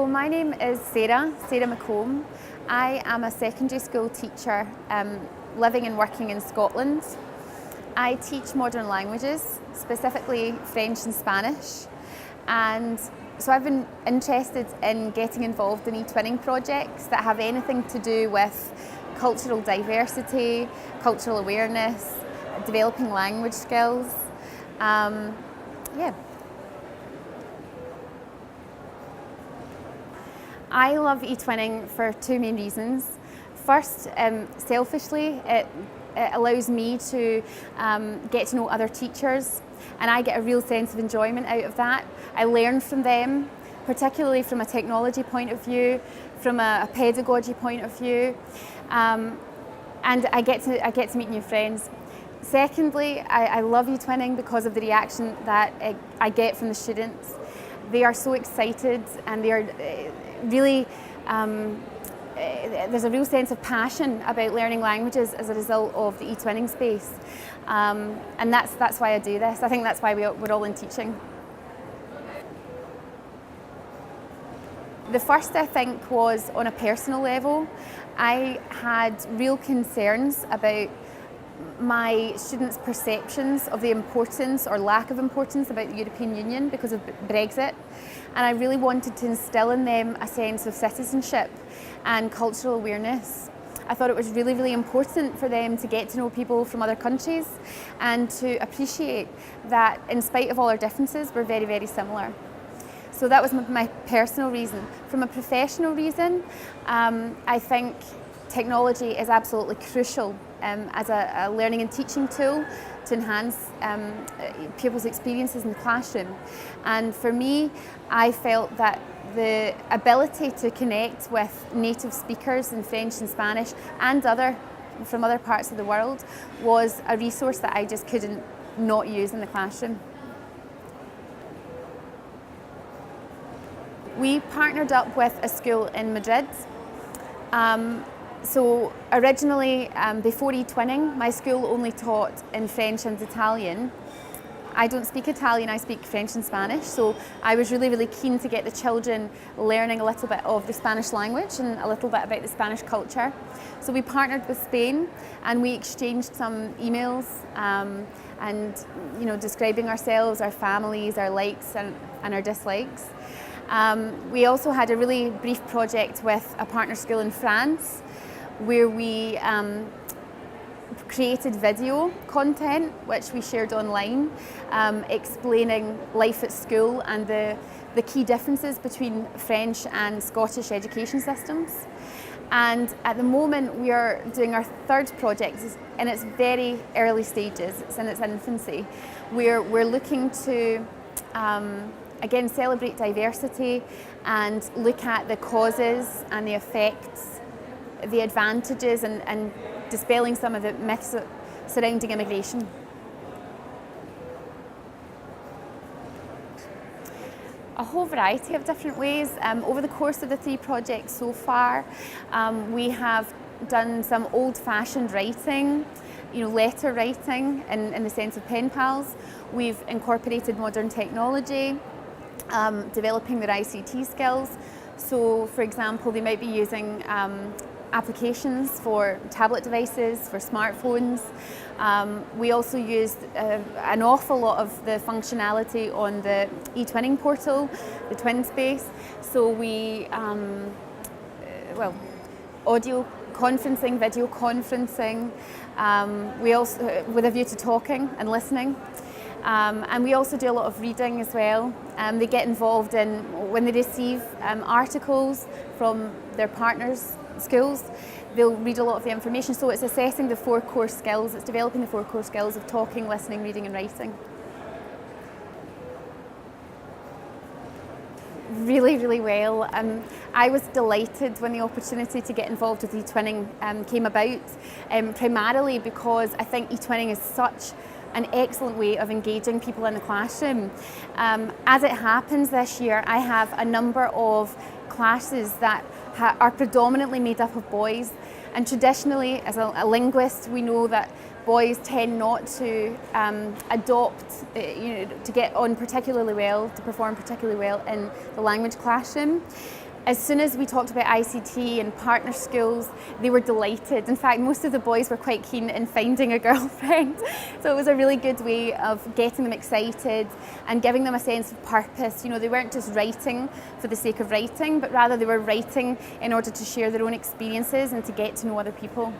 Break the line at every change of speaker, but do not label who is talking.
So my name is Sarah McColm. I am a secondary school teacher living and working in Scotland. I teach modern languages, specifically French and Spanish. And so I've been interested in getting involved in eTwinning projects that have anything to do with cultural diversity, cultural awareness, developing language skills. I love eTwinning for two main reasons. First, selfishly, it allows me to get to know other teachers, and I get a real sense of enjoyment out of that. I learn from them, particularly from a technology point of view, from a pedagogy point of view, and I get to meet new friends. Secondly, I love eTwinning because of the reaction that I get from the students. They are so excited, and they are really, there's a real sense of passion about learning languages as a result of the eTwinning space. And that's why I do this. I think that's why we're all in teaching. The first, I think, was on a personal level. I had real concerns about my students' perceptions of the importance or lack of importance about the European Union because of Brexit, and I really wanted to instill in them a sense of citizenship and cultural awareness. I thought it was really, really important for them to get to know people from other countries and to appreciate that in spite of all our differences, we're very, very similar. So that was my personal reason. From a professional reason, I think technology is absolutely crucial as a learning and teaching tool to enhance pupils' experiences in the classroom. And for me, I felt that the ability to connect with native speakers in French and Spanish and from other parts of the world was a resource that I just couldn't not use in the classroom. We partnered up with a school in Madrid. So originally, before eTwinning, my school only taught in French and Italian. I don't speak Italian, I speak French and Spanish, so I was really, really keen to get the children learning a little bit of the Spanish language and a little bit about the Spanish culture. So we partnered with Spain and we exchanged some emails and describing ourselves, our families, our likes and our dislikes. We also had a really brief project with a partner school in France where we created video content which we shared online, explaining life at school and the key differences between French and Scottish education systems. And at the moment we are doing our third project in its very early stages, it's in its infancy. We're looking to again celebrate diversity and look at the causes and the effects, the advantages and dispelling some of the myths surrounding immigration. A whole variety of different ways. Over the course of the three projects so far, we have done some old-fashioned writing, letter writing in the sense of pen pals. We've incorporated modern technology, developing their ICT skills. So, for example, they might be using applications for tablet devices, for smartphones. We also used an awful lot of the functionality on the eTwinning portal, the Twin Space. So we, audio conferencing, video conferencing, we also, with a view to talking and listening. And we also do a lot of reading as well. They get involved in, when they receive articles from their partners' schools, they'll read a lot of the information. So it's assessing the four core skills, it's developing the four core skills of talking, listening, reading and writing. Really, really well. I was delighted when the opportunity to get involved with eTwinning came about, primarily because I think eTwinning is such an excellent way of engaging people in the classroom. As it happens this year, I have a number of classes that are predominantly made up of boys, and traditionally, as a linguist, we know that boys tend not to to get on particularly well, to perform particularly well in the language classroom. As soon as we talked about ICT and partner schools, they were delighted. In fact, most of the boys were quite keen in finding a girlfriend. So it was a really good way of getting them excited and giving them a sense of purpose. You know, they weren't just writing for the sake of writing, but rather they were writing in order to share their own experiences and to get to know other people.